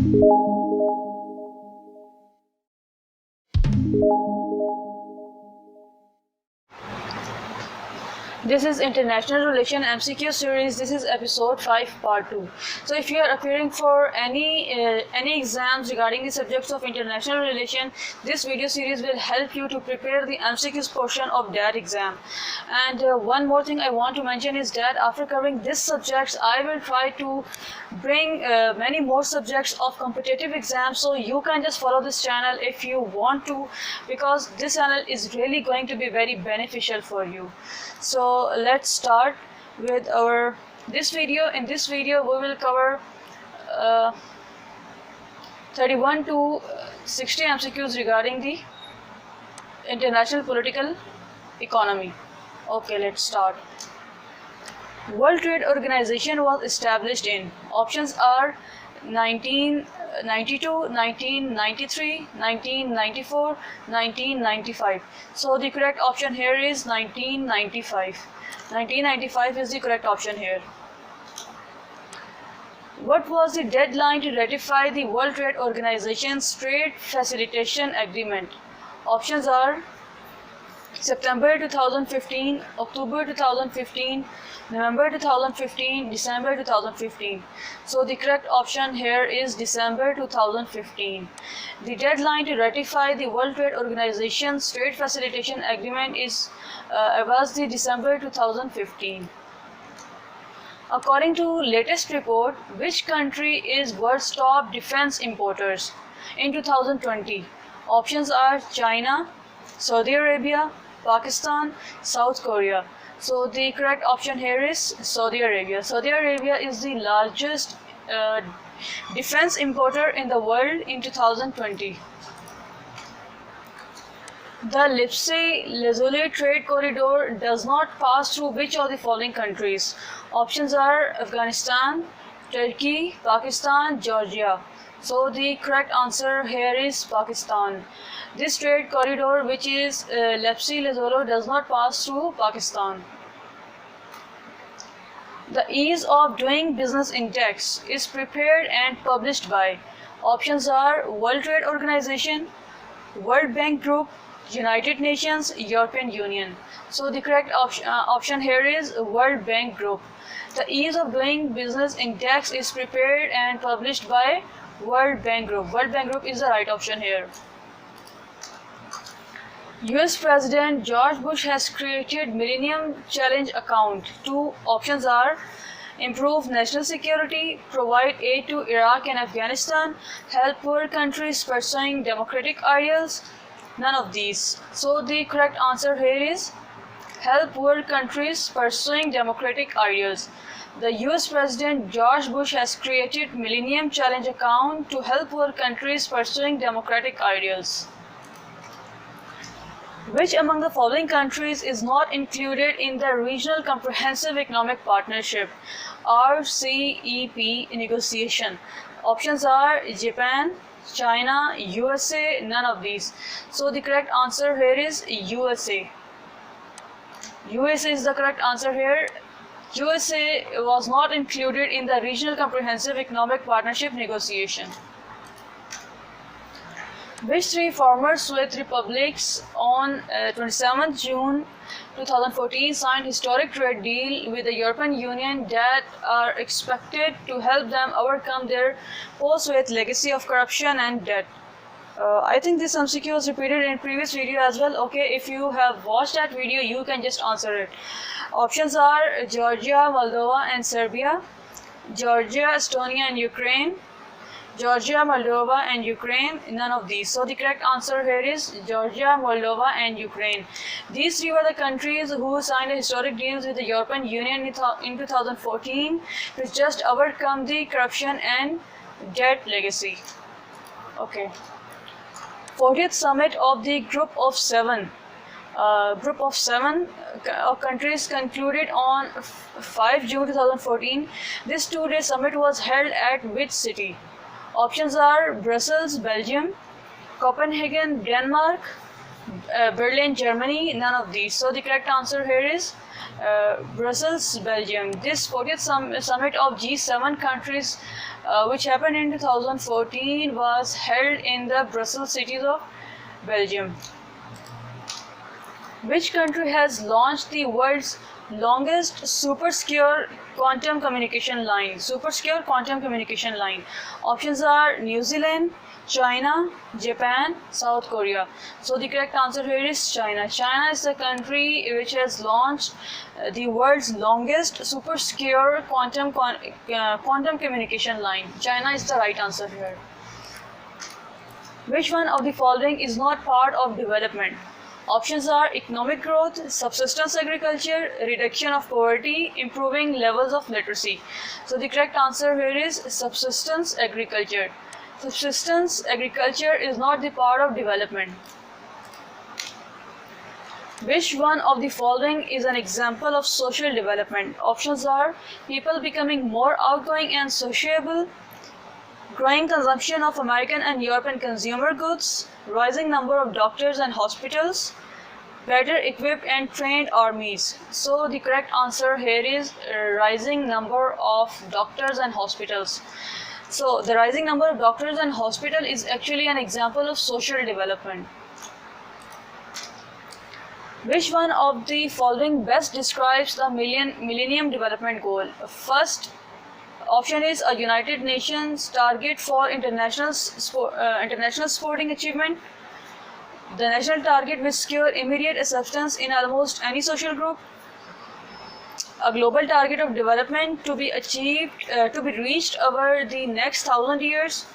This is International Relation MCQ series. This is episode 5 part 2. So if you are appearing for any exams regarding the subjects of international relation, this video series will help you to prepare the MCQs portion of that exam. And one more thing I want to mention is that after covering this subjects, I will try to bring many more subjects of competitive exams, so you can just follow this channel if you want to, because this channel is really going to be very beneficial for you. So let's start with this video. In this video we will cover 31 to 60 MCQs regarding the international political economy. Okay, let's start. World Trade Organization was established in, options are 1992, 1993, 1994, 1995. So the correct option here is 1995. 1995 is the correct option here. What was the deadline to ratify the World Trade Organization's Trade Facilitation Agreement? Options are September 2015, October 2015, November 2015, December 2015. So the correct option here is December 2015. The deadline to ratify the World Trade Organization's Trade Facilitation Agreement was the December 2015. According to latest report, which country is world's top defense importers in 2020? Options are China, Saudi Arabia, Pakistan, South Korea. So the correct option here is Saudi Arabia. Saudi Arabia is the largest defense importer in the world in 2020. The Lipsi-Lazuli trade corridor does not pass through which of the following countries? Options are Afghanistan, Turkey, Pakistan, Georgia. So the correct answer here is Pakistan. This trade corridor, which is Lipsi-Lazuli, does not pass through Pakistan. The Ease of Doing Business Index is prepared and published by, options are World Trade Organization, World Bank Group, United Nations, European Union. So the correct option here is World Bank Group. The Ease of Doing Business Index is prepared and published by World Bank Group. World Bank Group is the right option here. US President George Bush has created Millennium Challenge account. Two options are improve national security, provide aid to Iraq and Afghanistan, help poor countries pursuing democratic ideals. None of these. So the correct answer here is help poor countries pursuing democratic ideals. The US President George Bush has created Millennium Challenge account to help poor countries pursuing democratic ideals. Which among the following countries is not included in the Regional Comprehensive Economic Partnership RCEP negotiation? Options are Japan, China, USA, none of these. So the correct answer here is USA. USA is the correct answer here. USA was not included in the Regional Comprehensive Economic Partnership negotiation. Which three former Soviet republics on 27th June 2014 signed historic trade deal with the European Union that are expected to help them overcome their post-Soviet legacy of corruption and debt? I think this MCQ was repeated in previous video as well. Okay, if you have watched that video, you can just answer it. Options are Georgia, Moldova and Serbia, Georgia, Estonia and Ukraine, Georgia, Moldova and Ukraine, none of these. So the correct answer here is Georgia, Moldova and Ukraine. These three were the countries who signed historic deals with the European Union in 2014 to just overcome the corruption and debt legacy. Okay. 40th summit of the Group of Seven countries concluded on 5 June 2014. This two-day summit was held at which city? Options are Brussels, Belgium, Copenhagen, Denmark, Berlin, Germany, none of these. So the correct answer here is Brussels, Belgium. This 40th summit of G7 countries, which happened in 2014, was held in the Brussels cities of Belgium. Which country has launched the world's longest super secure quantum communication line? Super secure quantum communication line. Options are New Zealand, China, Japan, South Korea. So the correct answer here is China. China is the country which has launched the world's longest super secure quantum communication line. China is the right answer here. Which one of the following is not part of development? Options are economic growth, subsistence agriculture, reduction of poverty, improving levels of literacy. So the correct answer here is subsistence agriculture. Subsistence agriculture is not the part of development. Which one of the following is an example of social development? Options are people becoming more outgoing and sociable, growing consumption of American and European consumer goods, rising number of doctors and hospitals, better equipped and trained armies. So the correct answer here is rising number of doctors and hospitals. So the rising number of doctors and hospital is actually an example of social development. Which one of the following best describes the Millennium Development Goal? First option is a United Nations target for international sporting achievement. The national target will secure immediate acceptance in almost any social group. A global target of development to be reached over the next 1,000 years.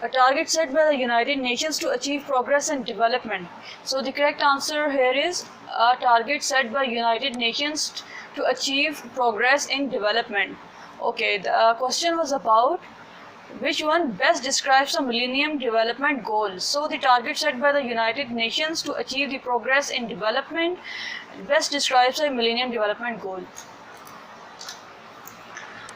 A target set by the United Nations to achieve progress and development. So the correct answer here is a target set by United Nations to achieve progress in development. Okay, the question was about which one best describes the Millennium Development Goals. So the target set by the United Nations to achieve the progress in development best describes the Millennium Development Goal.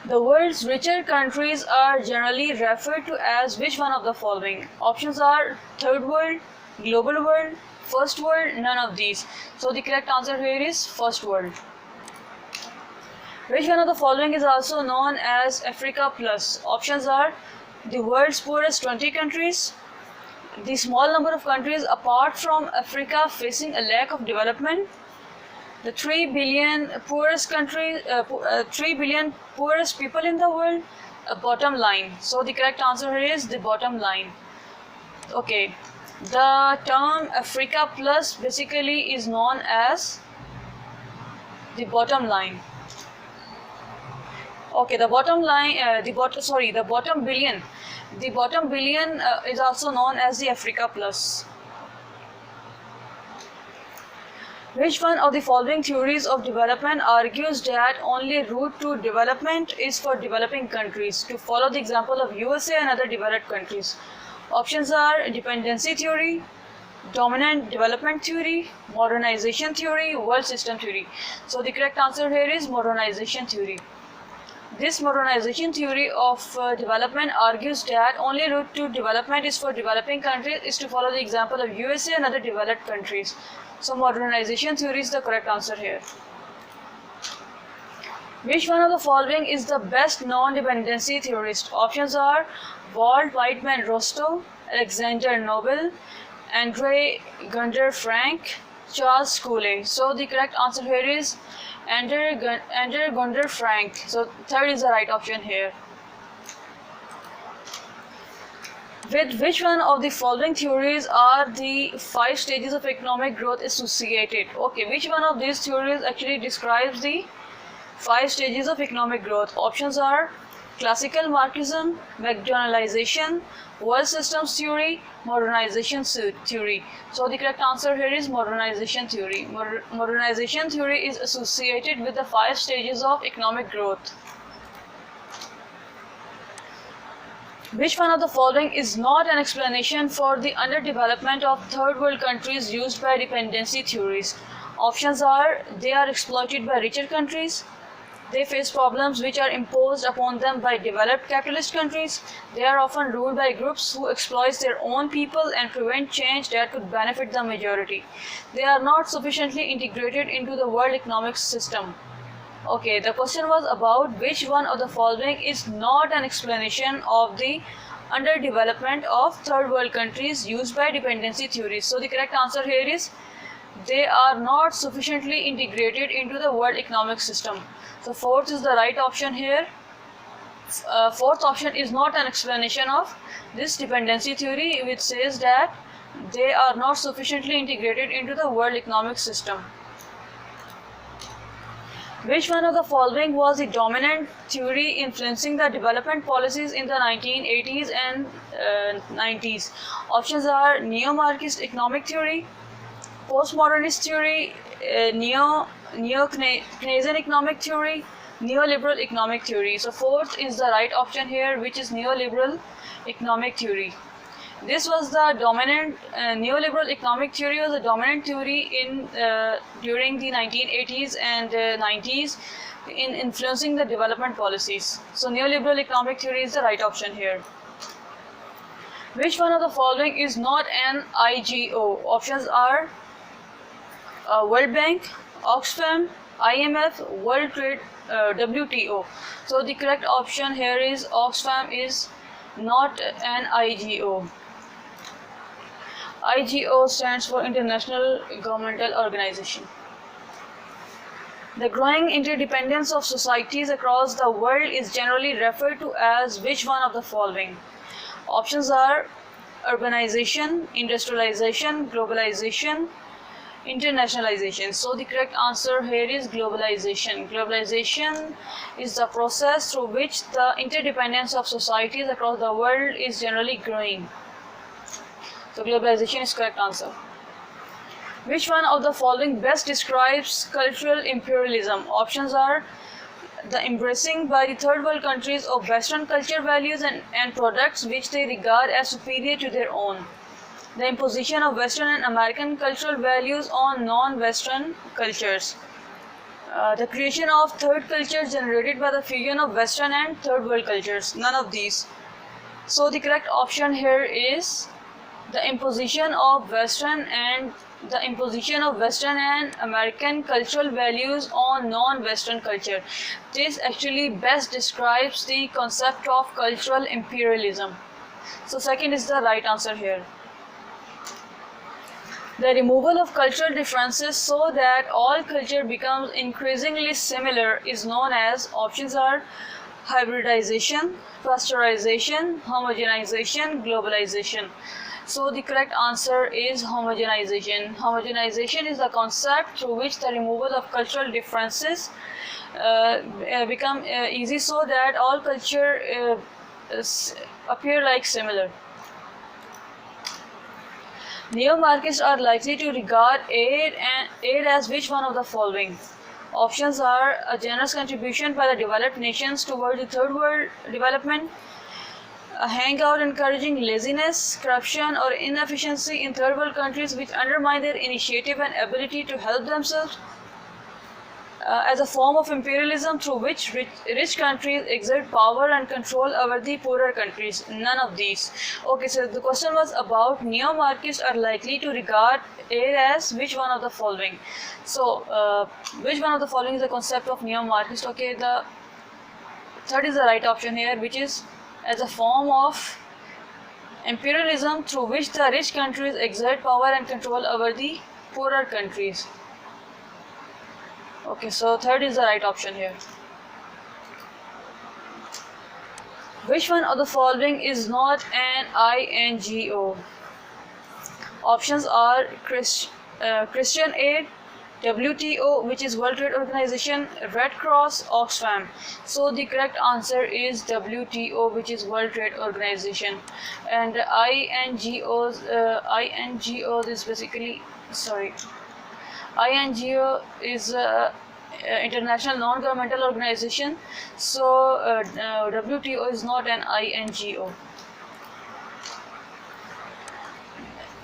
The world's richer countries are generally referred to as which one of the following? Options are third world, global world, first world, none of these. So the correct answer here is first world. Which one of the following is also known as Africa Plus? Options are the world's poorest 20 countries, the small number of countries apart from Africa facing a lack of development, the 3 billion poorest countries, 3 billion poorest people in the world, a bottom line. So the correct answer here is the bottom line. Okay, the term Africa Plus basically is known as the bottom line. Okay, the bottom line, the bottom billion. The bottom billion is also known as the Africa Plus. Which one of the following theories of development argues that only route to development is for developing countries, to follow the example of USA and other developed countries? Options are dependency theory, dominant development theory, modernization theory, world system theory. So the correct answer here is modernization theory. This modernization theory of development argues that only route to development is for developing countries is to follow the example of USA and other developed countries. So modernization theory is the correct answer here. Which one of the following is the best non-dependency theorist? Options are Walt Whitman Rostow, Alexander Nobel, Andre Gunder Frank, Charles Cooley. So the correct answer here is Andre Gunder Frank. So third is the right option here. With which one of the following theories are the 5 stages of economic growth associated? Okay, which one of these theories actually describes the 5 stages of economic growth? Options are classical Marxism, McDonaldization, world systems theory, modernization theory. So the correct answer here is modernization theory. Modernization theory is associated with the 5 stages of economic growth. Which one of the following is not an explanation for the underdevelopment of third world countries used by dependency theorists? Options are they are exploited by richer countries, They face problems which are imposed upon them by developed capitalist countries. They are often ruled by groups who exploit their own people and prevent change that could benefit the majority. They are not sufficiently integrated into the world economic system. Okay, the question was about which one of the following is not an explanation of the underdevelopment of third world countries used by dependency theories. So the correct answer here is they are not sufficiently integrated into the world economic system. So fourth is the right option here. Fourth option is not an explanation of this dependency theory, which says that they are not sufficiently integrated into the world economic system. Which one of the following was the dominant theory influencing the development policies in the 1980s and 90s? Options are neo-Marxist economic theory, postmodernist theory, neo-Keynesian economic theory, neoliberal economic theory. So fourth is the right option here, which is neoliberal economic theory. This was the dominant neoliberal economic theory was the dominant theory in during the 1980s and 90s in influencing the development policies. So neoliberal economic theory is the right option here. Which one of the following is not an IGO? Options are World Bank, Oxfam, IMF, World Trade, WTO. So the correct option here is Oxfam is not an IGO. IGO stands for International Governmental Organization. The growing interdependence of societies across the world is generally referred to as which one of the following? Options are urbanization, industrialization, globalization, internationalization. So the correct answer here is globalization. Globalization is the process through which the interdependence of societies across the world is generally growing. So globalization is correct answer. Which one of the following best describes cultural imperialism? Options are the embracing by the third world countries of Western culture values and products which they regard as superior to their own. The imposition of Western and American cultural values on non-Western cultures. The creation of third cultures generated by the fusion of Western and third world cultures. None of these. So the correct option here is the imposition of Western and American cultural values on non-Western culture. This actually best describes the concept of cultural imperialism. So second is the right answer here. The removal of cultural differences so that all culture becomes increasingly similar is known as, options are hybridization, pasteurization, homogenization, globalization. So the correct answer is homogenization. Homogenization is the concept through which the removal of cultural differences become easy so that all culture appear like similar. Neo-Marxists are likely to regard aid as which one of the following? Options are a generous contribution by the developed nations toward the third world development, a hangout encouraging laziness, corruption, or inefficiency in third world countries which undermine their initiative and ability to help themselves, as a form of imperialism through which rich countries exert power and control over the poorer countries. None of these. Okay, so the question was about neo-Marxists are likely to regard aid as which one of the following. So, which one of the following is the concept of neo-Marxist? Okay, the third is the right option here, which is as a form of imperialism through which the rich countries exert power and control over the poorer countries. Okay, so third is the right option here. Which one of the following is not an INGO? Options are Christian Aid, WTO, which is World Trade Organization, Red Cross, Oxfam. So the correct answer is WTO, which is World Trade Organization. And INGO is basically, INGO is international non-governmental organization. So WTO is not an INGO.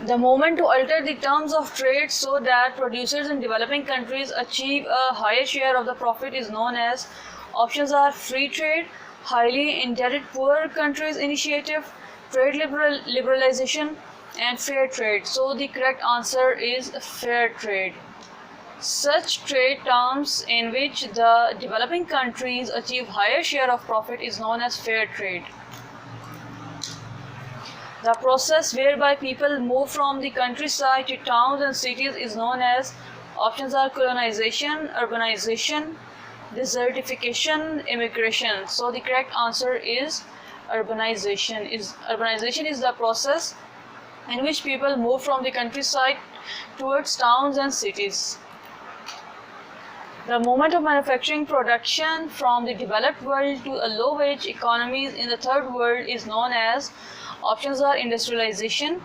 The movement to alter the terms of trade so that producers in developing countries achieve a higher share of the profit is known as Options are free trade, highly indebted poor countries initiative, trade liberalization, and fair trade. So the correct answer is fair trade. Such trade terms in which the developing countries achieve higher share of profit is known as fair trade. The process whereby people move from the countryside to towns and cities is known as, options are colonization, urbanization, desertification, immigration. So the correct answer is urbanization. Urbanization is the process in which people move from the countryside towards towns and cities. The movement of manufacturing production from the developed world to a low-wage economies in the third world is known as, options are industrialization,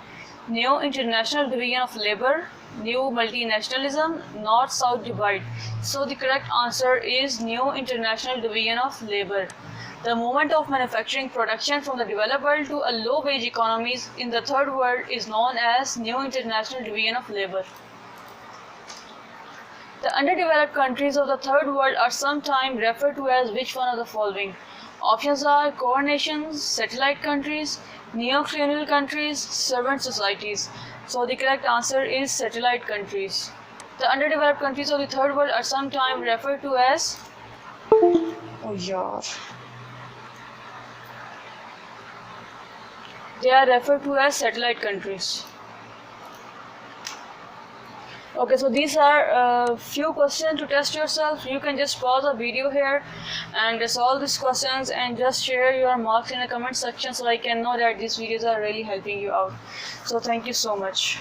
new international division of labor, new multinationalism, north-south divide. So the correct answer is new international division of labor. The movement of manufacturing production from the developed world to a low-wage economies in the third world is known as new international division of labor. The underdeveloped countries of the third world are sometimes referred to as which one of the following? Options are core nations, satellite countries, neo-colonial countries, servant societies. So the correct answer is satellite countries. The underdeveloped countries of the third world are sometimes referred to as, they are referred to as satellite countries. Okay, so these are a few questions to test yourself. You can just pause the video here and solve these questions and just share your marks in the comment section so I can know that these videos are really helping you out. So thank you so much.